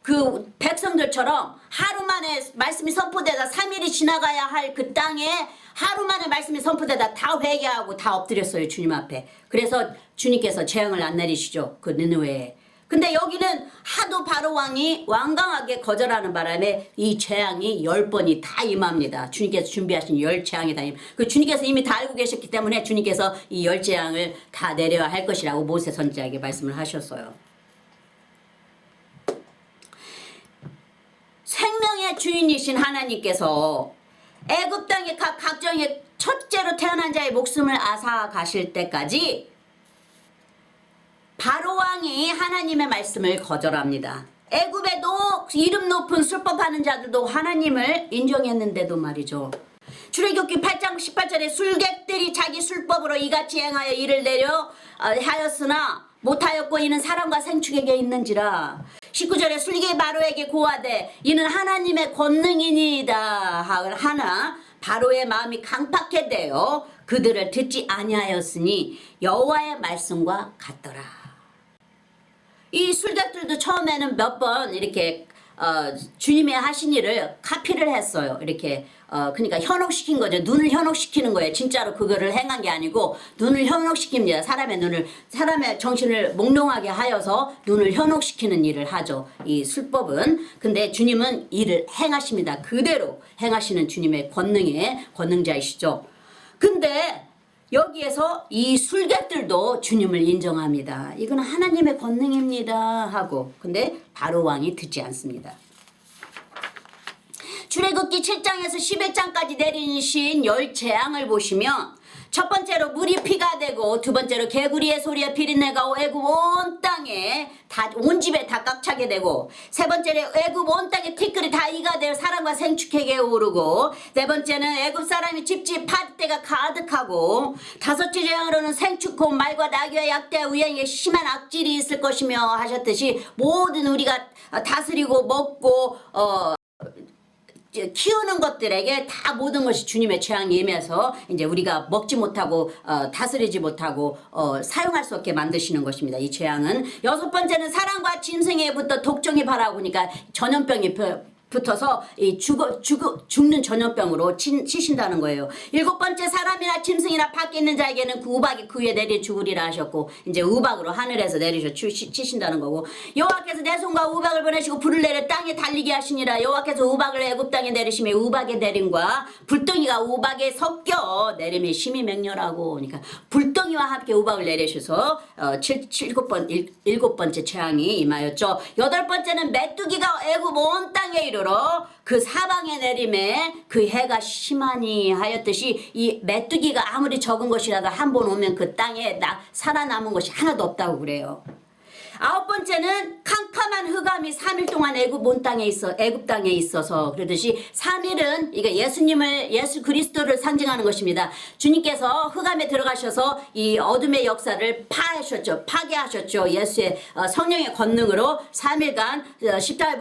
그 백성들처럼 하루 만에 말씀이 선포되다 3일이 지나가야 할 그 땅에 하루 만에 말씀이 선포되다 다 회개하고 다 엎드렸어요. 주님 앞에. 그래서 주님께서 재앙을 안 내리시죠. 그 느느웨에. 근데 여기는 하도 바로 왕이 완강하게 거절하는 바람에 이 재앙이 10번이 다 임합니다. 주님께서 준비하신 10재앙이 다 그 주님께서 이미 다 알고 계셨기 때문에 주님께서 이 10재앙을 다 내려야 할 것이라고 모세 선지자에게 말씀을 하셨어요. 생명의 주인이신 하나님께서 애굽 땅의 각 각종의 첫째로 태어난 자의 목숨을 앗아 가실 때까지 바로 왕이 하나님의 말씀을 거절합니다. 애굽에도 이름 높은 술법하는 자들도 하나님을 인정했는데도 말이죠. 출애굽기 8장 18절에 술객들이 자기 술법으로 이같이 행하여 이를 내려 하였으나 못하였고 이는 사람과 생축에게 있는지라. 19절에 술객이 바로에게 고하되 이는 하나님의 권능이니이다 하나 바로의 마음이 강팍해 되어 그들을 듣지 아니하였으니 여호와의 말씀과 같더라. 이 술객들도 처음에는 몇 번 이렇게 주님의 하신 일을 카피를 했어요. 이렇게 그러니까 현혹시킨 거죠. 눈을 현혹시키는 거예요. 진짜로 그거를 행한 게 아니고 눈을 현혹시킵니다. 사람의 정신을 몽롱하게 하여서 눈을 현혹시키는 일을 하죠. 이 술법은. 근데 주님은 일을 행하십니다. 그대로 행하시는 주님의 권능자이시죠. 근데 여기에서 이 술객들도 주님을 인정합니다. 이건 하나님의 권능입니다 하고. 근데 바로 왕이 듣지 않습니다. 출애굽기 7장에서 11장까지 내리신 10재앙을 보시면 첫 번째로 물이 피가 되고, 두 번째로 개구리의 소리에 비린내가 애굽 온 땅에 온 집에 다 꽉 차게 되고, 세 번째로 애굽 온 땅에 티끌이 다 이가 되어 사람과 생축하게 오르고, 네 번째는 애굽 사람이 집집 파때가 가득하고, 다섯째 재앙으로는 생축고 말과 나귀와 약대와 우양에 심한 악질이 있을 것이며 하셨듯이, 모든 우리가 다스리고 먹고 키우는 것들에게 다 모든 것이 주님의 재앙이 임해서 이제 우리가 먹지 못하고 다스리지 못하고 사용할 수 없게 만드시는 것입니다. 이 재앙은. 여섯 번째는 사람과 짐승에부터 독종이 발하고니까 전염병이 붙어서 죽는 전염병으로 치신다는 거예요. 일곱 번째, 사람이나 짐승이나 밖에 있는 자에게는 그 우박이 그 위에 내려 죽으리라 하셨고, 이제 우박으로 하늘에서 내리셔 치신다는 거고, 여호와께서 내 손과 우박을 보내시고 불을 내려 땅에 달리게 하시니라. 여호와께서 우박을 애굽 땅에 내리시며 우박의 내림과 불덩이가 우박에 섞여 내림이 심히 맹렬하고, 그러니까 불덩이와 함께 우박을 내리셔서 일곱 번째 재앙이 임하였죠. 여덟 번째는 메뚜기가 애굽 온 땅에 이르러 그 사방에 내림에 그 해가 심하니 하였듯이, 이 메뚜기가 아무리 적은 것이라도 한 번 오면 그 땅에 살아남은 것이 하나도 없다고 그래요. 아홉 번째는 캄캄한 흑암이 3일 동안 애굽 땅에 있어서, 그러듯이 3일은 이게 예수 그리스도를 상징하는 것입니다. 주님께서 흑암에 들어가셔서 이 어둠의 역사를 파괴하셨죠. 예수의 성령의 권능으로 3일간 십자가에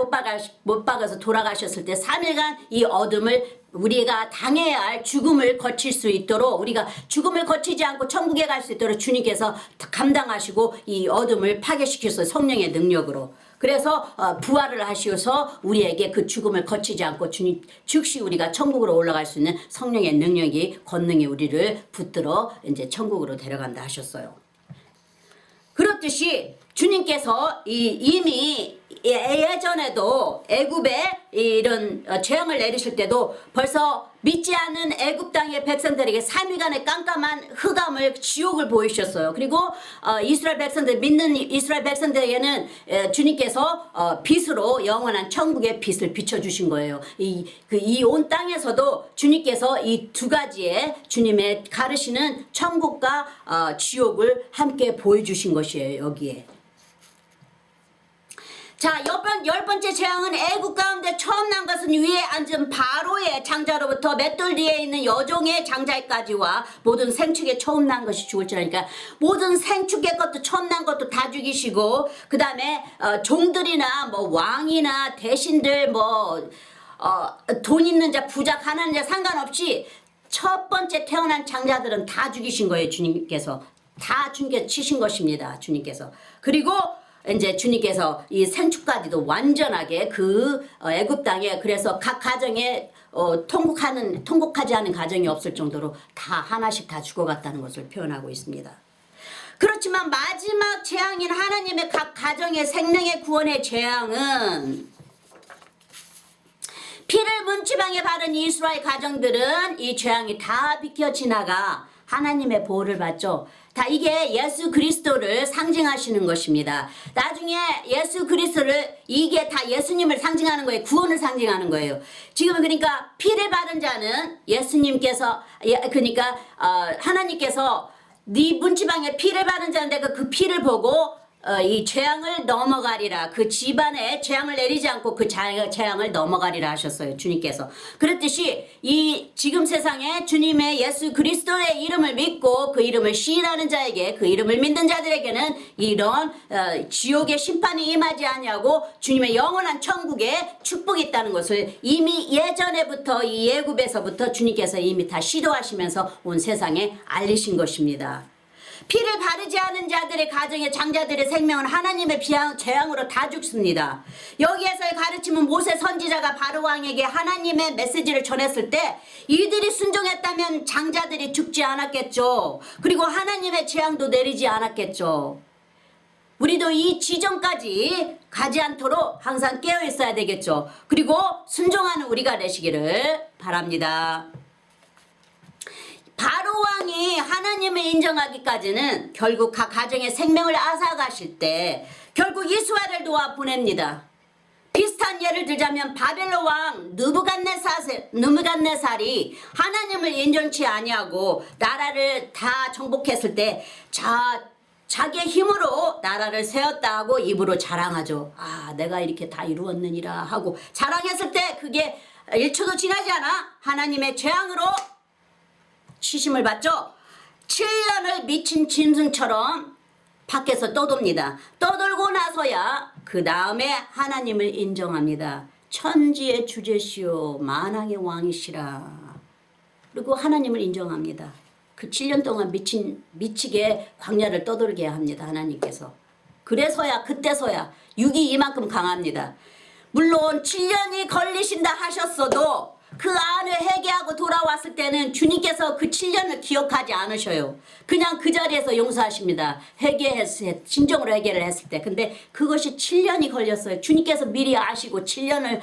못 박아서 돌아가셨을 때 3일간 이 어둠을 우리가 당해야 할 죽음을 거칠 수 있도록, 우리가 죽음을 거치지 않고 천국에 갈 수 있도록 주님께서 감당하시고 이 어둠을 파괴시켰어요. 성령의 능력으로. 그래서 부활을 하셔서 우리에게 그 죽음을 거치지 않고 주님 즉시 우리가 천국으로 올라갈 수 있는 성령의 능력이, 권능이 우리를 붙들어 이제 천국으로 데려간다 하셨어요. 그렇듯이 주님께서 이미 예전에도 애굽에 이런 재앙을 내리실 때도 벌써 믿지 않는 애굽 땅의 백성들에게 3일간의 깜깜한 흑암을, 지옥을 보이셨어요. 그리고 이스라엘 백성들, 믿는 이스라엘 백성들에게는 주님께서 빛으로 영원한 천국의 빛을 비춰주신 거예요. 이 온 땅에서도 주님께서 이 두 가지의 주님의 가르시는 천국과 지옥을 함께 보여주신 것이에요. 여기에. 자, 열 번째 재앙은 애굽 가운데 처음 난 것은 위에 앉은 바로의 장자로부터 맷돌 뒤에 있는 여종의 장자까지와 모든 생축에 처음 난 것이 죽을지라니까, 모든 생축의 것도 처음 난 것도 다 죽이시고, 그 다음에 종들이나 뭐 왕이나 대신들 돈 있는 자 부자 가난한 자 상관없이 첫 번째 태어난 장자들은 다 죽이신 거예요. 주님께서 다 치신 것입니다. 주님께서. 그리고 이제 주님께서 이 생축까지도 완전하게 그 애굽 땅에, 그래서 각 가정에 통곡하지 않은 가정이 없을 정도로 다 하나씩 다 죽어갔다는 것을 표현하고 있습니다. 그렇지만 마지막 재앙인 하나님의 각 가정의 생명의 구원의 재앙은, 피를 문지방에 바른 이스라엘 가정들은 이 재앙이 다 비켜 지나가 하나님의 보호를 받죠. 다 이게 예수 그리스도를 상징하시는 것입니다. 나중에 예수 그리스도를, 이게 다 예수님을 상징하는 거예요. 구원을 상징하는 거예요. 지금 그러니까 피를 받은 자는 예수님께서, 그러니까 하나님께서 네 문지방에 피를 받은 자인데 그 피를 보고 이 재앙을 넘어가리라, 그 집안에 재앙을 내리지 않고 그 재앙을 넘어가리라 하셨어요. 주님께서. 그랬듯이 이 지금 세상에 주님의 예수 그리스도의 이름을 믿고 그 이름을 시인하는 자에게, 그 이름을 믿는 자들에게는 이런 지옥의 심판이 임하지 아니하고 주님의 영원한 천국에 축복이 있다는 것을 이미 예전에부터, 이 애굽에서부터 주님께서 이미 다 시도하시면서 온 세상에 알리신 것입니다. 피를 바르지 않은 자들의 가정의 장자들의 생명은 하나님의 재앙으로 다 죽습니다. 여기에서의 가르침은 모세 선지자가 바로 왕에게 하나님의 메시지를 전했을 때 이들이 순종했다면 장자들이 죽지 않았겠죠. 그리고 하나님의 재앙도 내리지 않았겠죠. 우리도 이 지점까지 가지 않도록 항상 깨어 있어야 되겠죠. 그리고 순종하는 우리가 되시기를 바랍니다. 바로 왕이 하나님을 인정하기까지는 결국 각 가정의 생명을 앗아가실 때 결국 이스라엘을 놓아 보냅니다. 비슷한 예를 들자면 바벨론 왕 느부갓네살이 하나님을 인정치 아니하고 나라를 다 정복했을 때 자기의 힘으로 나라를 세웠다 하고 입으로 자랑하죠. 아, 내가 이렇게 다 이루었느니라 하고 자랑했을 때 그게 1초도 지나지 않아 하나님의 재앙으로 치심을 받죠. 7년을 미친 짐승처럼 밖에서 떠돕니다. 떠돌고 나서야 그 다음에 하나님을 인정합니다. 천지의 주제시오 만왕의 왕이시라. 그리고 하나님을 인정합니다. 그 7년 동안 미치게 광야를 떠돌게 합니다. 하나님께서. 그래서야 그때서야 육이 이만큼 강합니다. 물론 7년이 걸리신다 하셨어도 그 안을 회개하고 돌아왔을 때는 주님께서 그 7년을 기억하지 않으셔요. 그냥 그 자리에서 용서하십니다. 진정으로 회개를 했을 때. 근데 그것이 7년이 걸렸어요. 주님께서 미리 아시고 7년을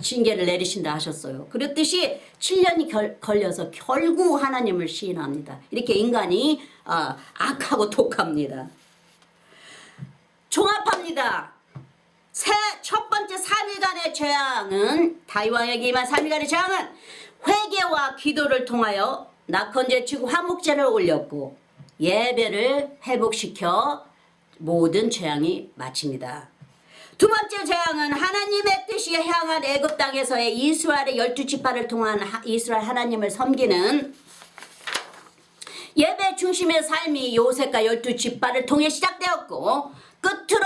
징계를 내리신다 하셨어요. 그랬듯이 7년이 걸려서 결국 하나님을 시인합니다. 이렇게 인간이 악하고 독합니다. 종합합니다. 첫 번째 3일간의 재앙은 다윗 왕에게 임한 3일간의 재앙은 회개와 기도를 통하여 낙헌제 치고 화목제를 올렸고 예배를 회복시켜 모든 재앙이 마칩니다. 두 번째 재앙은 하나님의 뜻이 향한 애굽 땅에서의 이스라엘의 12지파를 통한 이스라엘 하나님을 섬기는 예배 중심의 삶이 요셉과 12지파를 통해 시작되었고 끝으로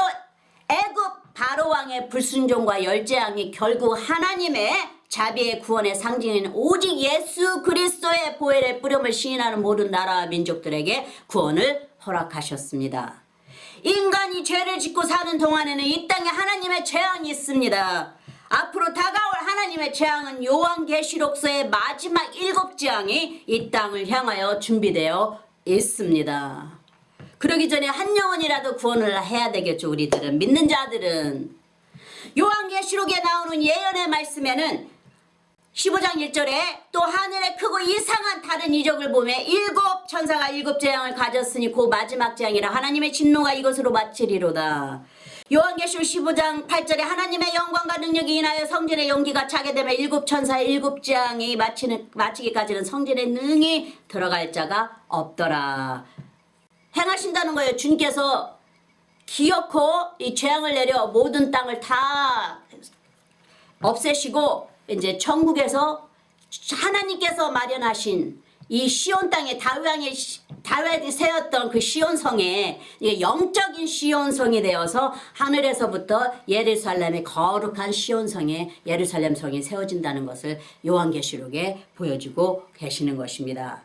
애굽 바로왕의 불순종과 열재앙이 결국 하나님의 자비의 구원의 상징인 오직 예수 그리스도의 보혈의 뿌림을 시인하는 모든 나라와 민족들에게 구원을 허락하셨습니다. 인간이 죄를 짓고 사는 동안에는 이 땅에 하나님의 재앙이 있습니다. 앞으로 다가올 하나님의 재앙은 요한계시록서의 마지막 7재앙이 이 땅을 향하여 준비되어 있습니다. 그러기 전에 한 영혼이라도 구원을 해야 되겠죠. 우리들은 믿는 자들은. 요한계시록에 나오는 예언의 말씀에는 15장 1절에 또 하늘에 크고 이상한 다른 이적을 보며 7 천사가 7 재앙을 가졌으니 그 마지막 재앙이라 하나님의 진노가 이것으로 마치리로다. 요한계시록 15장 8절에 하나님의 영광과 능력이 인하여 성전의 연기가 차게 되면 7 천사의 7 재앙이 마치기까지는 성전에 능히 들어갈 자가 없더라. 행하신다는 거예요. 주님께서 기어코 이 재앙을 내려 모든 땅을 다 없애시고 이제 천국에서 하나님께서 마련하신 이 시온 땅에 다윗이 세웠던 그 시온성에 영적인 시온성이 되어서 하늘에서부터 예루살렘의 거룩한 시온성에 예루살렘 성이 세워진다는 것을 요한계시록에 보여주고 계시는 것입니다.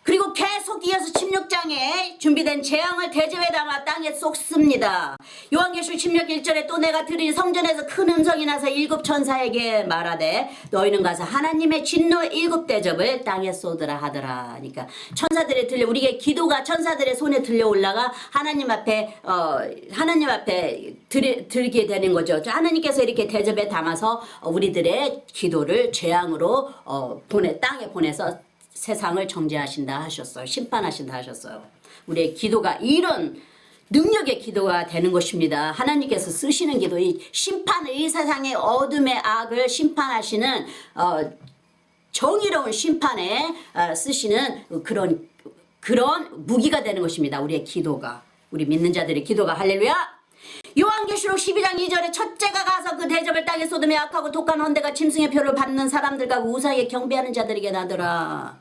그리고 계속 이어서 16장에 준비된 재앙을 대접에 담아 땅에 쏟습니다. 요한계시록 16 1절에 또 내가 들으니 성전에서 큰 음성이 나서 7 천사에게 말하되 너희는 가서 하나님의 진노 7 대접을 땅에 쏟으라 하더라. 그러니까 천사들의 우리의 기도가 천사들의 손에 들려 올라가 하나님 앞에 들게 되는 거죠. 하나님께서 이렇게 대접에 담아서 우리들의 기도를 재앙으로 땅에 보내서 세상을 정죄하신다 하셨어요. 심판하신다 하셨어요. 우리의 기도가 이런 능력의 기도가 되는 것입니다. 하나님께서 쓰시는 기도, 이 세상의 어둠의 악을 심판하시는 정의로운 심판에 쓰시는 그런 무기가 되는 것입니다. 우리의 기도가, 우리 믿는 자들의 기도가. 할렐루야. 요한계시록 12장 2절에 첫째가 가서 그 대접을 땅에 쏟으며 악하고 독한 헌대가 짐승의 표를 받는 사람들과 우상에 경배하는 자들에게 나더라.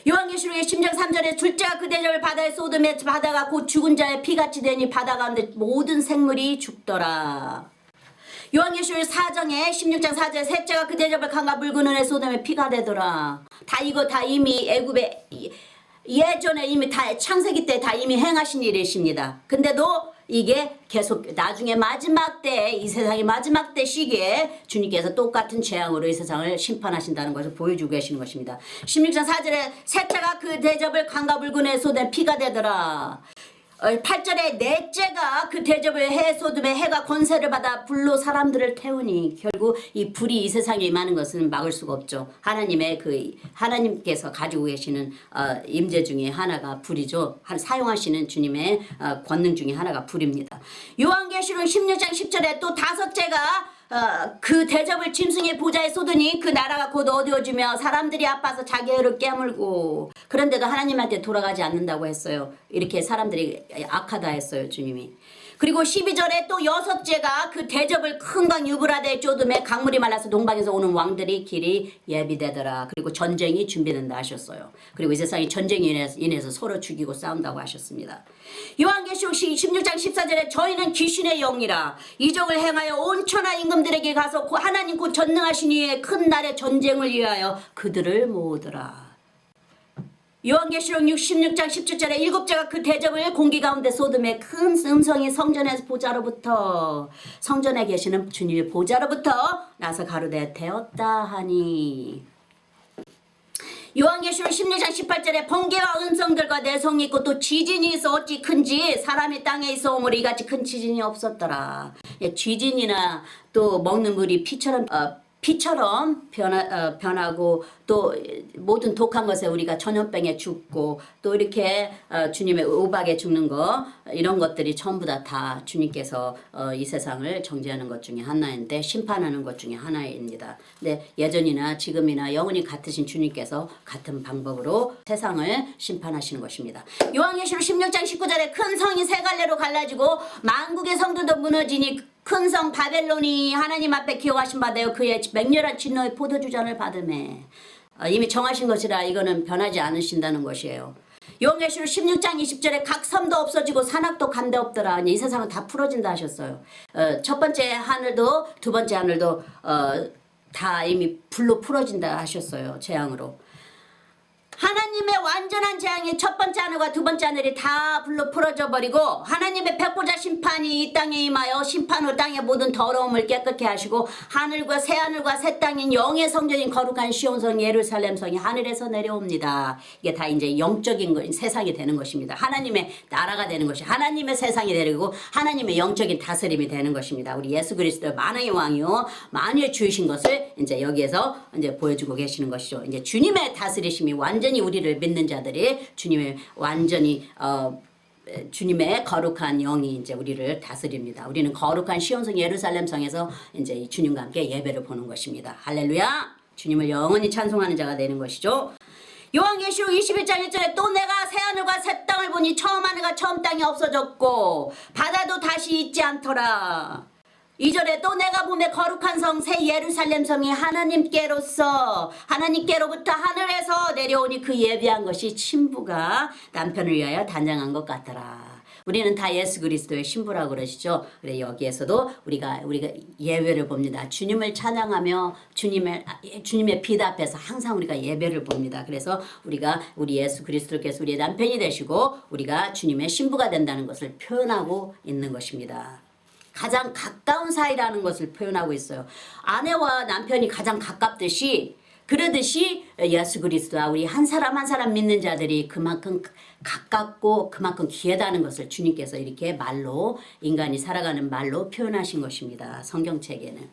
요한계시록의 10장 3절에 둘째가 그 대접을 바다에 쏟으며 바다가 곧 죽은 자의 피같이 되니 바다 가운데 모든 생물이 죽더라. 요한계시록 4장에 16장 4절에 셋째가 그 대접을 강과 붉은 은에 쏟으며 피가 되더라. 다 이미 애굽에 예전에 이미 다 창세기 때 다 이미 행하신 일이십니다. 근데도 이게 계속 나중에 마지막 때, 이 세상의 마지막 때 시기에 주님께서 똑같은 재앙으로 이 세상을 심판하신다는 것을 보여주고 계시는 것입니다. 16장 4절에 셋째가 그 대접을 강과 붉은 에 쏟은 피가 되더라. 8절에 넷째가 그 대접을 해 쏟음에 해가 권세를 받아 불로 사람들을 태우니 결국 이 불이 이 세상에 임하는 것은 막을 수가 없죠. 하나님께서 가지고 계시는 임재 중에 하나가 불이죠. 사용하시는 주님의 권능 중에 하나가 불입니다. 요한계시록 요한계시록 16장 10절에 또 다섯째가 그 대접을 짐승의 보좌에 쏟으니 그 나라가 곧 어두워지며 사람들이 아파서 자기 혀를 깨물고, 그런데도 하나님한테 돌아가지 않는다고 했어요. 이렇게 사람들이 악하다 했어요, 주님이. 그리고 12절에 또 여섯째가 그 대접을 큰 강 유브라데에 쏟음에 강물이 말라서 동방에서 오는 왕들이 길이 예비되더라. 그리고 전쟁이 준비된다 하셨어요. 그리고 이 세상이 전쟁이 인해서 서로 죽이고 싸운다고 하셨습니다. 요한계시록 16장 14절에 저희는 귀신의 영이라 이적을 행하여 온 천하 임금들에게 가서 하나님 곧 전능하신 이의 큰 날의 전쟁을 위하여 그들을 모으더라. 요한계시록 16장 17절에 일곱째가 그 대접을 공기 가운데 쏟음에 큰 음성이 성전의 보좌로부터, 성전에 계시는 주님의 보좌로부터 나서 가로되 되었다 하니. 요한계시록 16장 18절에 번개와 음성들과 내성이 있고 또 지진이 있어 어찌 큰지 사람이 땅에 있어 오므로 이같이 큰 지진이 없었더라. 지진이나 또 먹는 물이 피처럼 변하고 또 모든 독한 것에 우리가 전염병에 죽고 또 이렇게 주님의 우박에 죽는 거, 이런 것들이 전부 다 주님께서 이 세상을 정죄하는 것 중에 하나인데, 심판하는 것 중에 하나입니다. 근데 예전이나 지금이나 영원히 같으신 주님께서 같은 방법으로 세상을 심판하시는 것입니다. 요한계시록 16장 19절에 큰 성이 세 갈래로 갈라지고 만국의 성도도 무너지니 큰 성 바벨론이 하나님 앞에 기억하신 바 되어 그의 맹렬한 진노의 포도주잔을 받으매. 이미 정하신 것이라 이거는 변하지 않으신다는 것이에요. 요한계시록 16장 20절에 각 섬도 없어지고 산악도 간데 없더라. 이 세상은 다 풀어진다 하셨어요. 첫 번째 하늘도 두 번째 하늘도 다 이미 불로 풀어진다 하셨어요. 재앙으로. 하나님의 완전한 재앙이 첫 번째 하늘과 두 번째 하늘이 다 불로 풀어져 버리고 하나님의 백보자 심판이 이 땅에 임하여 심판으로 땅의 모든 더러움을 깨끗게 하시고 하늘과 새 하늘과 새 땅인 영의 성전인 거룩한 시온성 예루살렘 성이 하늘에서 내려옵니다. 이게 다 이제 영적인 세상이 되는 것입니다. 하나님의 나라가 되는 것이, 하나님의 세상이 되고 하나님의 영적인 다스림이 되는 것입니다. 우리 예수 그리스도 만왕의 왕이요 만유의 주이신 것을 이제 여기에서 이제 보여주고 계시는 것이죠. 이제 주님의 다스리심이 완전히 우리를 믿는 자들이 주님의 완전히 주님의 거룩한 영이 이제 우리를 다스립니다. 우리는 거룩한 시온성 예루살렘 성에서 이제 주님과 함께 예배를 보는 것입니다. 할렐루야! 주님을 영원히 찬송하는 자가 되는 것이죠. 요한계시록 21장 1절에 또 내가 새 하늘과 새 땅을 보니 처음 하늘과 처음 땅이 없어졌고 바다도 다시 있지 않더라. 2절에 또 내가 보매 거룩한 성 새 예루살렘 성이 하나님께로부터 하늘에서 내려오니 그 예비한 것이 신부가 남편을 위하여 단장한 것 같더라. 우리는 다 예수 그리스도의 신부라고 그러시죠. 그래 여기에서도 우리가 예배를 봅니다. 주님을 찬양하며 주님의 빛 앞에서 항상 우리가 예배를 봅니다. 그래서 우리 예수 그리스도께서 우리의 남편이 되시고 우리가 주님의 신부가 된다는 것을 표현하고 있는 것입니다. 가장 가까운 사이라는 것을 표현하고 있어요. 아내와 남편이 가장 가깝듯이, 그러듯이 예수 그리스도와 우리 한 사람 한 사람 믿는 자들이 그만큼 가깝고 그만큼 귀하다는 것을 주님께서 이렇게 말로, 인간이 살아가는 말로 표현하신 것입니다. 성경책에는.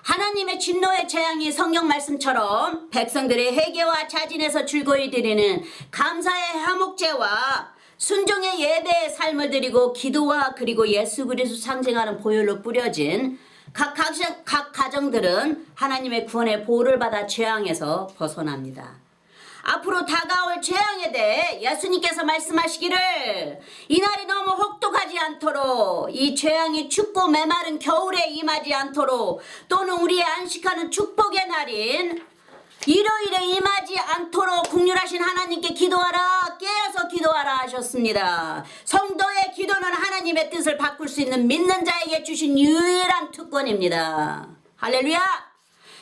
하나님의 진노의 재앙이 성경 말씀처럼 백성들의 회개와 자진해서 즐거이 드리는 감사의 화목제와 순종의 예배의 삶을 드리고 기도와 그리고 예수 그리스도 상징하는 보혈로 뿌려진 각 가정들은 하나님의 구원의 보호를 받아 재앙에서 벗어납니다. 앞으로 다가올 재앙에 대해 예수님께서 말씀하시기를 이날이 너무 혹독하지 않도록, 이 재앙이 춥고 메마른 겨울에 임하지 않도록, 또는 우리의 안식하는 축복의 날인 일요일에 임하지 않도록 국률하신 하나님께 기도하라, 깨어서 기도하라 하셨습니다. 성도의 기도는 하나님의 뜻을 바꿀 수 있는 믿는 자에게 주신 유일한 특권입니다. 할렐루야!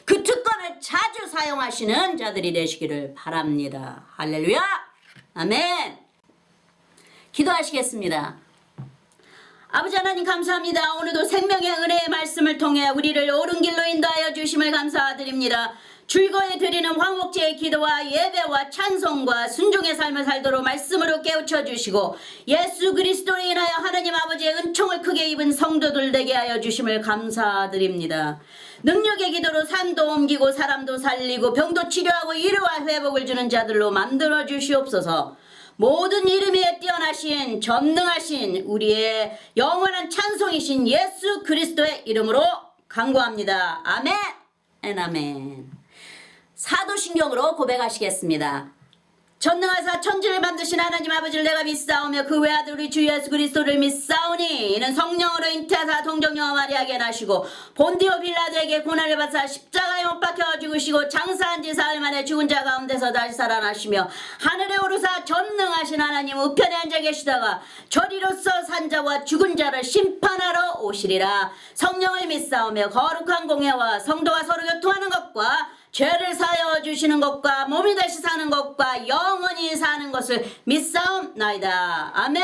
그 특권을 자주 사용하시는 자들이 되시기를 바랍니다. 할렐루야! 아멘! 기도하시겠습니다. 아버지 하나님 감사합니다. 오늘도 생명의 은혜의 말씀을 통해 우리를 옳은 길로 인도하여 주심을 감사드립니다. 즐거이 드리는 화목제의 기도와 예배와 찬송과 순종의 삶을 살도록 말씀으로 깨우쳐 주시고 예수 그리스도로 인하여 하나님 아버지의 은총을 크게 입은 성도들 되게 하여 주심을 감사드립니다. 능력의 기도로 산도 옮기고 사람도 살리고 병도 치료하고 위로와 회복을 주는 자들로 만들어 주시옵소서. 모든 이름에 뛰어나신 전능하신 우리의 영원한 찬송이신 예수 그리스도의 이름으로 간구합니다. 아멘. 아멘. 사도신경으로 고백하시겠습니다. 전능하사 천지를 만드신 하나님 아버지를 내가 믿사오며 그 외아들 우리 주 예수 그리스도를 믿사오니 이는 성령으로 잉태하사 동정녀와 마리아에게 나시고 본디오 빌라도에게 고난을 받사 십자가에 못 박혀 죽으시고 장사한 지 사흘 만에 죽은 자 가운데서 다시 살아나시며 하늘에 오르사 전능하신 하나님 우편에 앉아 계시다가 저리로서 산자와 죽은 자를 심판하러 오시리라. 성령을 믿사오며 거룩한 공예와 성도가 서로 교통하는 것과 죄를 사하여 주시는 것과 몸이 다시 사는 것과 영원히 사는 것을 믿사옵나이다. 아멘.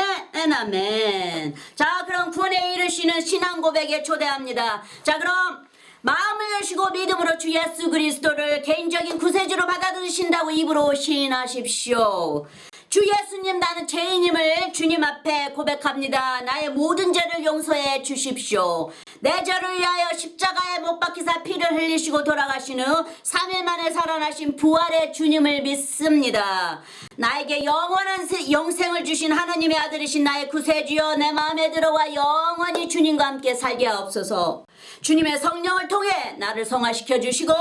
아멘. 자, 그럼 구원에 이르시는 신앙 고백에 초대합니다. 자, 그럼 마음을 여시고 믿음으로 주 예수 그리스도를 개인적인 구세주로 받아들이신다고 입으로 시인하십시오. 주 예수님, 나는 죄인임을 주님 앞에 고백합니다. 나의 모든 죄를 용서해 주십시오. 내 죄를 위하여 십자가에 못 박히사 피를 흘리시고 돌아가신 후 3일 만에 살아나신 부활의 주님을 믿습니다. 나에게 영원한 영생을 주신 하나님의 아들이신 나의 구세주여, 내 마음에 들어와 영원히 주님과 함께 살게 하옵소서. 주님의 성령을 통해 나를 성화시켜 주시고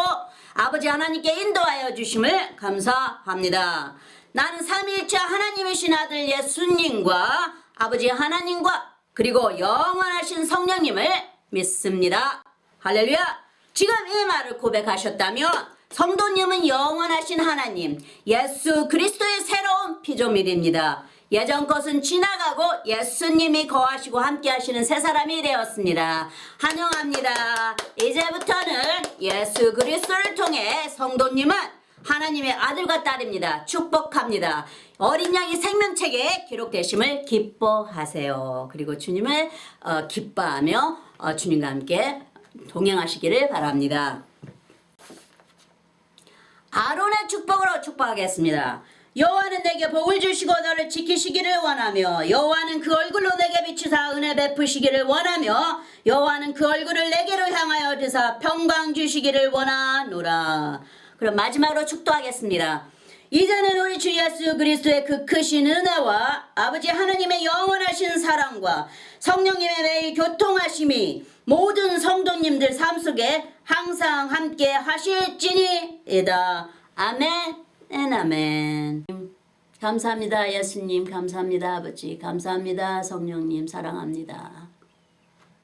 아버지 하나님께 인도하여 주심을 감사합니다. 나는 삼위일체 하나님이신 아들 예수님과 아버지 하나님과 그리고 영원하신 성령님을 믿습니다. 할렐루야. 지금 이 말을 고백하셨다면 성도님은 영원하신 하나님 예수 그리스도의 새로운 피조물입니다. 예전 것은 지나가고 예수님이 거하시고 함께 하시는 새 사람이 되었습니다. 환영합니다. 이제부터는 예수 그리스도를 통해 성도님은 하나님의 아들과 딸입니다. 축복합니다. 어린 양이 생명책에 기록되심을 기뻐하세요. 그리고 주님을 기뻐하며 주님과 함께 동행하시기를 바랍니다. 아론의 축복으로 축복하겠습니다. 여호와는 내게 복을 주시고 너를 지키시기를 원하며 여호와는 그 얼굴로 내게 비추사 은혜 베푸시기를 원하며 여호와는 그 얼굴을 내게로 향하여 드사 평강 주시기를 원하노라. 그럼 마지막으로 축도하겠습니다. 이제는 우리 주 예수 그리스도의 그 크신 은혜와 아버지 하나님의 영원하신 사랑과 성령님의 매일 교통하심이 모든 성도님들 삶 속에 항상 함께 하실지니이다. 아멘. 아멘. 감사합니다. 예수님 감사합니다. 아버지 감사합니다. 성령님 사랑합니다.